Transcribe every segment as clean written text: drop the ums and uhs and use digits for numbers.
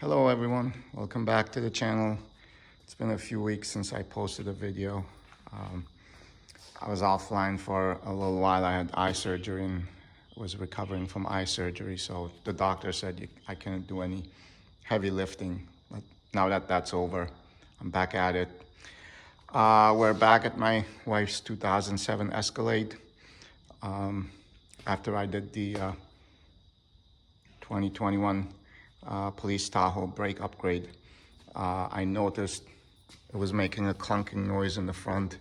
Hello everyone, welcome back to the channel. It's been a few weeks since I posted a video. I was offline for a little while. I had eye surgery and was recovering from eye surgery, so the doctor said I couldn't do any heavy lifting. But now that that's over, I'm back at it. We're back at my wife's 2007 Escalade. After I did the 2021 police Tahoe brake upgrade, I noticed it was making a clunking noise in the front,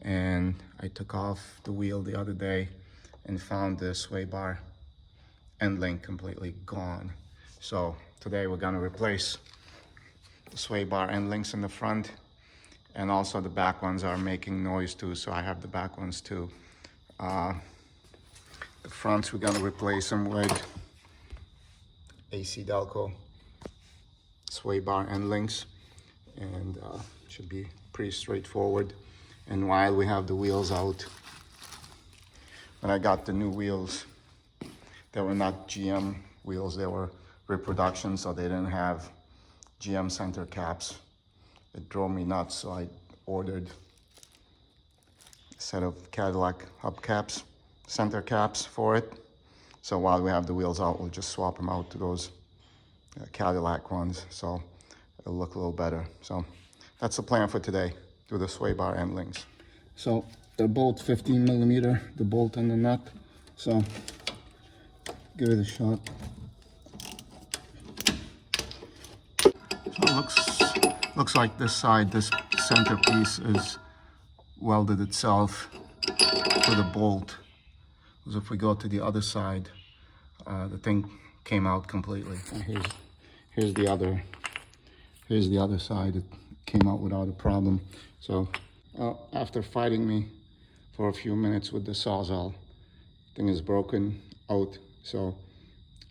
and I took off the wheel the other day and found the sway bar end link completely gone. So today we're gonna replace the sway bar end links in the front, and also the back ones are making noise too, so I have the back ones too. The fronts, we're gonna replace them with AC Delco sway bar end links, and should be pretty straightforward. And while we have the wheels out, when I got the new wheels, they were not GM wheels, they were reproduction, so they didn't have GM center caps. It drove me nuts, so I ordered a set of Cadillac hubcaps, center caps for it. So while we have the wheels out, we'll just swap them out to those Cadillac ones, so it'll look a little better. So that's the plan for today, do the sway bar end links. So they're both 15 millimeter, the bolt and the nut. So give it a shot. So it looks like this side, this center piece is welded itself to the bolt. Because if we go to the other side, the thing came out completely. Here's the other side. It came out without a problem. So after fighting me for a few minutes with the Sawzall, thing is broken out. So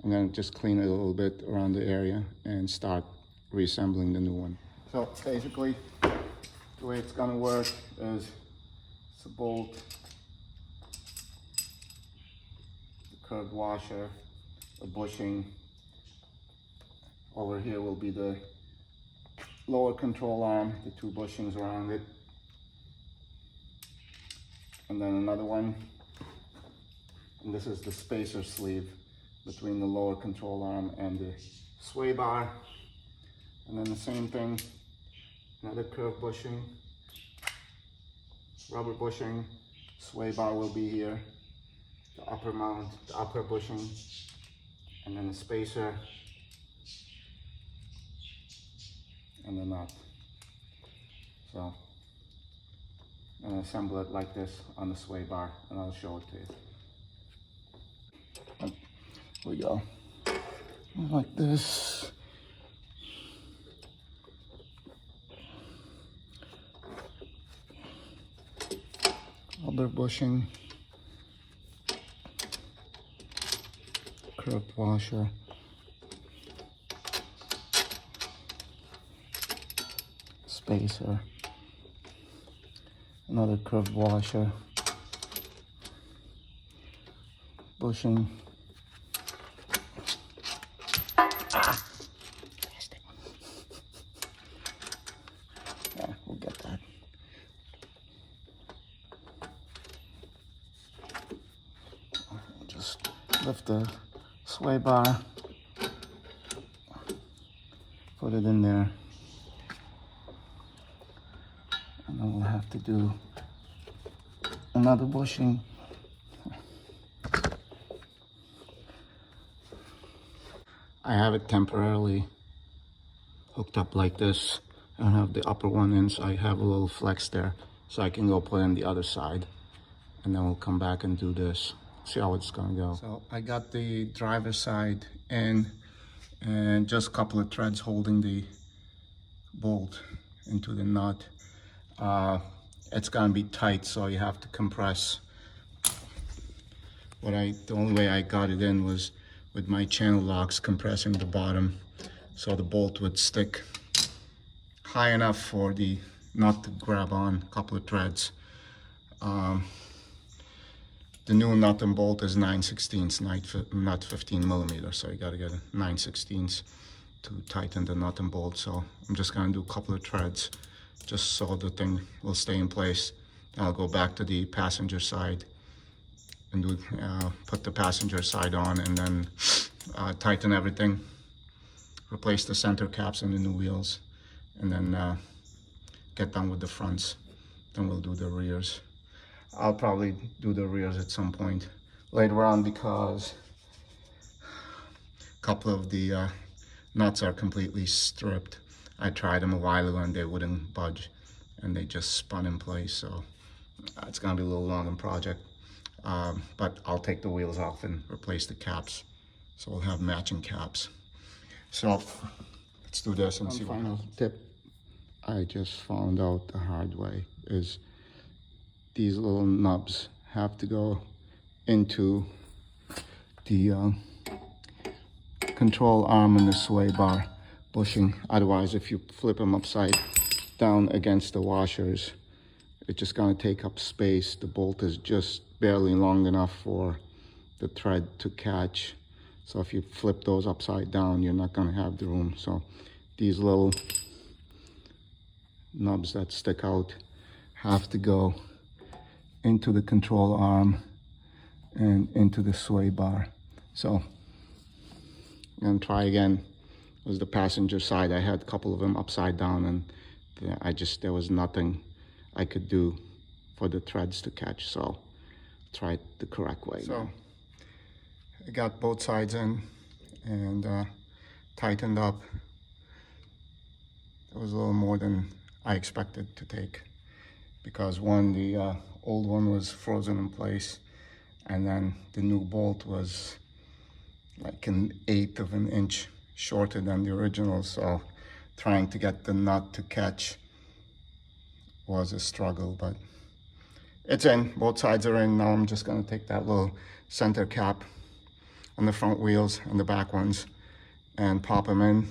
I'm gonna just clean it a little bit around the area and start reassembling the new one. So basically, the way it's gonna work is it's a bolt, the curved washer, a bushing. Over here will be the lower control arm, the two bushings around it. And then another one. And this is the spacer sleeve between the lower control arm and the sway bar. And then the same thing, another curved bushing, rubber bushing, sway bar will be here, the upper mount, the upper bushing, and then the spacer, and the nut. So I'm gonna assemble it like this on the sway bar, and I'll show it to you. Here we go, like this. Rubber bushing, curved washer, spacer, another curved washer, bushing, yeah, we'll get that. Just lift the sway bar, put it in there, and then we'll have to do another bushing. I have it temporarily hooked up like this. I don't have the upper one in, so I have a little flex there, so I can go put in the other side, and then we'll come back and do this. See how it's gonna go. So I got the driver's side in, and just a couple of threads holding the bolt into the nut. It's gonna be tight, so you have to compress. The only way I got it in was with my channel locks compressing the bottom, so the bolt would stick high enough for the nut to grab on a couple of threads. The new nut and bolt is 9/16, not 15 millimeters, so you gotta get a 9/16 to tighten the nut and bolt. So I'm just gonna do a couple of threads just so the thing will stay in place. Then I'll go back to the passenger side and do put the passenger side on, and then tighten everything, replace the center caps and the new wheels, and then get done with the fronts. Then we'll do the rears. I'll probably do the rears at some point later on because a couple of the nuts are completely stripped. I tried them a while ago and they wouldn't budge and they just spun in place. So it's gonna be a little long project. But I'll take the wheels off and replace the caps. So we'll have matching caps. So let's do this and see what happens. Final tip I just found out the hard way is these little nubs have to go into the control arm and the sway bar bushing. Otherwise, if you flip them upside down against the washers, it's just gonna take up space. The bolt is just barely long enough for the thread to catch. So if you flip those upside down, you're not gonna have the room. So these little nubs that stick out have to go into the control arm and into the sway bar. So I'm gonna try again. It was the passenger side. I had a couple of them upside down and there was nothing I could do for the threads to catch. So try it the correct way. So I got both sides in and tightened up. It was a little more than I expected to take because the old one was frozen in place, and then the new bolt was like 1/8 of an inch shorter than the original. So trying to get the nut to catch was a struggle, but it's in. Both sides are in. Now I'm just gonna take that little center cap on the front wheels and the back ones and pop them in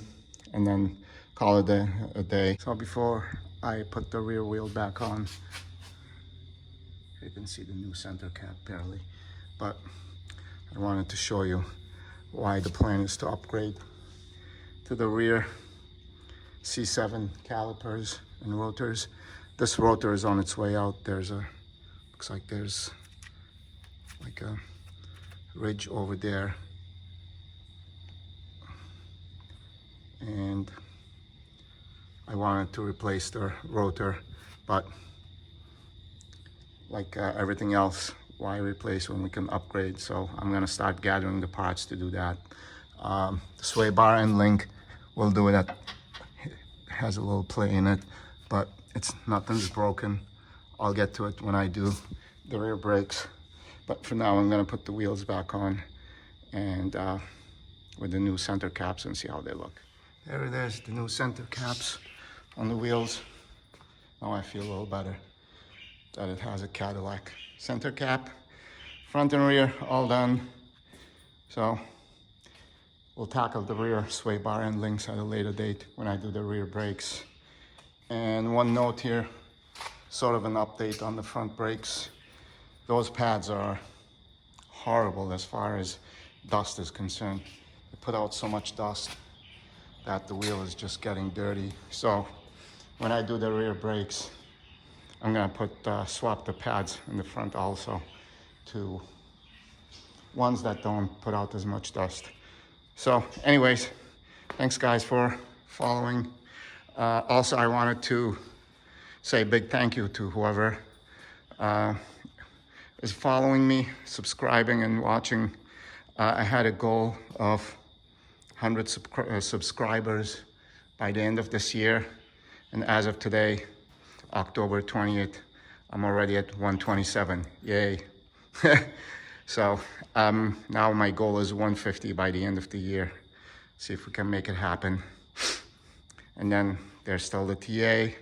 and then call it a day. So before I put the rear wheel back on, you can see the new center cap barely, but I wanted to show you why the plan is to upgrade to the rear C7 calipers and rotors. This rotor is on its way out. Looks like there's like a ridge over there. And I wanted to replace the rotor, but like everything else, why replace when we can upgrade? So I'm gonna start gathering the parts to do that. The sway bar and link will do it. It has a little play in it, but nothing's broken. I'll get to it when I do the rear brakes. But for now, I'm gonna put the wheels back on and with the new center caps and see how they look. There it is, the new center caps on the wheels. Now I feel a little better that it has a Cadillac center cap. Front and rear, all done. So we'll tackle the rear sway bar and links at a later date when I do the rear brakes. And one note here, sort of an update on the front brakes. Those pads are horrible as far as dust is concerned. They put out so much dust that the wheel is just getting dirty. So when I do the rear brakes, I'm gonna swap the pads in the front also to ones that don't put out as much dust. So anyways, thanks guys for following. Also, I wanted to say a big thank you to whoever is following me, subscribing and watching. I had a goal of 100 subscribers by the end of this year. And as of today, October 20th, I'm already at 127, yay. So now my goal is 150 by the end of the year. See if we can make it happen. And then there's still the TA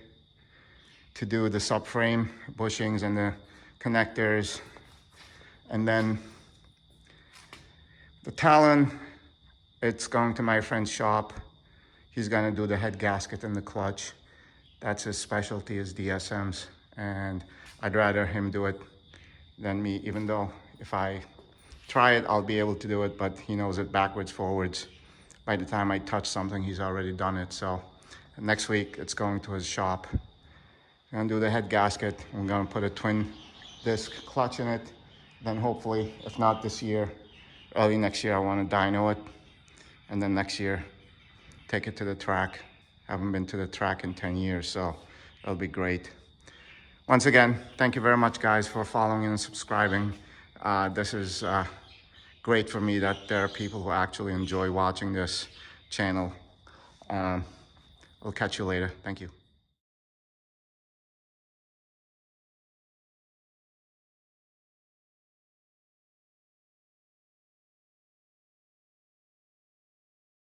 to do the subframe bushings and the connectors. And then the Talon, it's going to my friend's shop. He's gonna do the head gasket and the clutch. That's his specialty, is DSMs. And I'd rather him do it than me, even though if I try it, I'll be able to do it, but he knows it backwards, forwards. by the time I touch something, he's already done it. So next week, it's going to his shop. I'm gonna do the head gasket. I'm gonna put a twin disc clutch in it. Then hopefully, if not this year, early next year, I wanna dyno it. And then next year, take it to the track. I haven't been to the track in 10 years, so it'll be great. Once again, thank you very much, guys, for following and subscribing. This is great for me that there are people who actually enjoy watching this channel. I'll catch you later. Thank you.